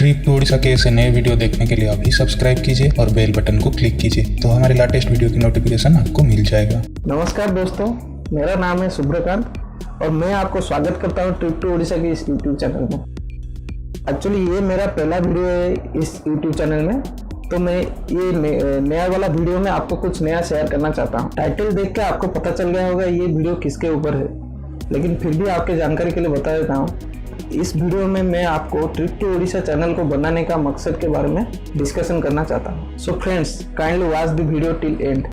Trip to Orissa के ऐसे नए वीडियो देखने के लिए अभी सब्सक्राइब कीजिए और बेल बटन को क्लिक कीजिए, तो हमारे लेटेस्ट वीडियो की नोटिफिकेशन आपको मिल जाएगा। नमस्कार दोस्तों, मेरा नाम है सुब्रकांत और मैं आपको स्वागत करता हूं ट्रिप टू उड़ीसा के इस यूट्यूब चैनल में। एक्चुअली ये मेरा पहला वीडियो है इस यूट्यूब चैनल में, तो मैं ये नया वाला वीडियो में आपको कुछ नया शेयर करना चाहता हूँ। टाइटल देख के आपको पता चल गया होगा ये वीडियो किसके ऊपर है, लेकिन फिर भी आपके जानकारी के लिए बता देता हूँ। इस वीडियो में मैं आपको ट्रिप टू उड़ीसा चैनल को बनाने का मकसद के बारे में डिस्कशन करना चाहता हूँ। So friends, kindly watch the video till and.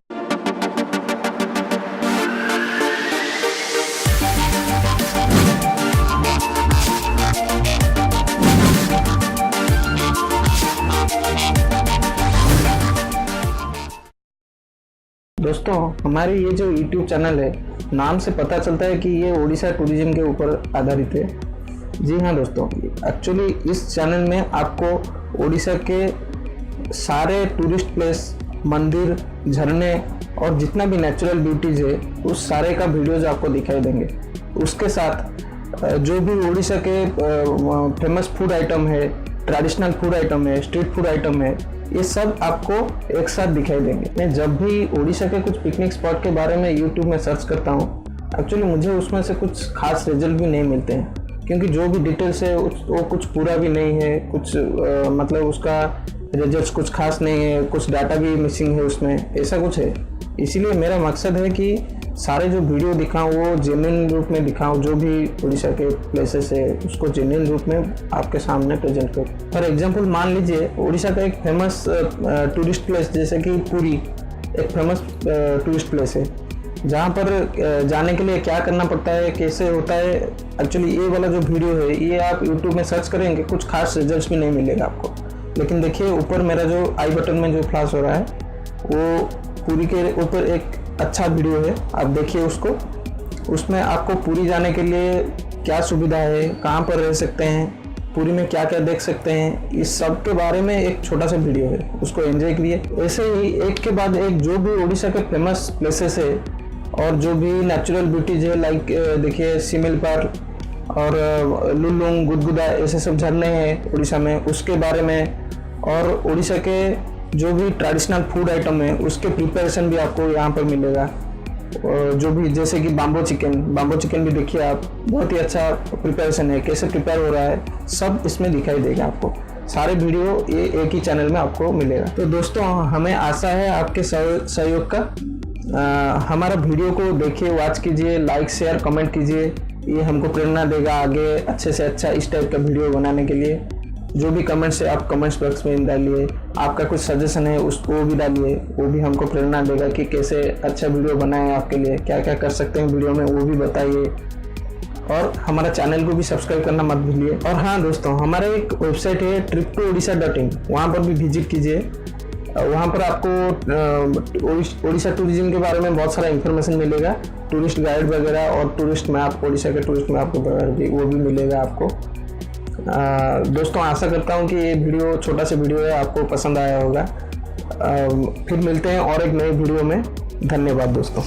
दोस्तों, हमारी ये जो YouTube चैनल है, नाम से पता चलता है कि ये उड़ीसा टूरिज्म के ऊपर आधारित है। जी हाँ दोस्तों, एक्चुअली इस चैनल में आपको उड़ीसा के सारे टूरिस्ट प्लेस, मंदिर, झरने और जितना भी नेचुरल ब्यूटीज है उस सारे का वीडियोज आपको दिखाई देंगे। उसके साथ जो भी उड़ीसा के फेमस फूड आइटम है, ट्रेडिशनल फूड आइटम है, स्ट्रीट फूड आइटम है, ये सब आपको एक साथ दिखाई देंगे। मैं जब भी उड़ीसा के कुछ पिकनिक स्पॉट के बारे में यूट्यूब में सर्च करता हूँ, एक्चुअली मुझे उसमें से कुछ खास रिजल्ट भी नहीं मिलते हैं, क्योंकि जो भी डिटेल्स है वो कुछ पूरा भी नहीं है, कुछ मतलब उसका रिजल्ट कुछ खास नहीं है, कुछ डाटा भी मिसिंग है उसमें, ऐसा कुछ है। इसीलिए मेरा मकसद है कि सारे जो वीडियो दिखाऊं वो जेन्युइन रूप में दिखाऊं, जो भी उड़ीसा के प्लेसेस है उसको जेन्युइन रूप में आपके सामने प्रेजेंट करूं। फॉर एग्जांपल मान लीजिए उड़ीसा का एक फेमस टूरिस्ट प्लेस जैसे कि पुरी एक फेमस टूरिस्ट प्लेस है, जहाँ पर जाने के लिए क्या करना पड़ता है, कैसे होता है। एक्चुअली ये वाला जो वीडियो है ये आप यूट्यूब में सर्च करेंगे, कुछ खास रिजल्ट्स भी नहीं मिलेगा आपको। लेकिन देखिए ऊपर मेरा जो आई बटन में जो फ्लैश हो रहा है वो पुरी के ऊपर एक अच्छा वीडियो है, आप देखिए उसको। उसमें आपको पुरी जाने के लिए क्या सुविधा है, कहाँ पर रह सकते हैं, पुरी में क्या क्या देख सकते हैं, इस सब के बारे में एक छोटा सा वीडियो है, उसको एंजॉय करिए। ऐसे ही एक के बाद एक जो भी उड़ीसा के फेमस प्लेसेस है और जो भी नेचुरल ब्यूटीज है, लाइक देखिए सिमिलपाल और लुलुंग, गुदगुदा, ऐसे सब झरने हैं उड़ीसा में, उसके बारे में। और उड़ीसा के जो भी ट्रेडिशनल फूड आइटम है उसके प्रिपरेशन भी आपको यहाँ पर मिलेगा। और जो भी जैसे कि बाम्बो चिकन भी देखिए आप, बहुत ही अच्छा प्रिपरेशन है, कैसे प्रिपेयर हो रहा है सब इसमें दिखाई देगा आपको। सारे वीडियो ये एक ही चैनल में आपको मिलेगा। तो दोस्तों, हमें आशा है आपके सहयोग का। हमारा वीडियो को देखिए, वॉच कीजिए, लाइक शेयर कमेंट कीजिए, ये हमको प्रेरणा देगा आगे अच्छे से अच्छा इस टाइप का वीडियो बनाने के लिए। जो भी कमेंट्स है आप कमेंट्स बॉक्स में डालिए, आपका कुछ सजेशन है उसको भी डालिए, वो भी हमको प्रेरणा देगा कि कैसे अच्छा वीडियो बनाएं आपके लिए, क्या क्या कर सकते हैं वीडियो में वो भी बताइए। और हमारा चैनल को भी सब्सक्राइब करना मत भूलिए। और हाँ दोस्तों, हमारा एक वेबसाइट है trip2odisha.in, वहाँ पर भी विजिट कीजिए। वहाँ पर आपको उड़ीसा टूरिज्म के बारे में बहुत सारा इन्फॉर्मेशन मिलेगा, टूरिस्ट गाइड वगैरह और टूरिस्ट मैप, उड़ीसा के टूरिस्ट मैप वो भी मिलेगा आपको। दोस्तों, आशा करता हूँ कि ये वीडियो छोटा सा वीडियो है, आपको पसंद आया होगा। फिर मिलते हैं और एक नए वीडियो में। धन्यवाद दोस्तों।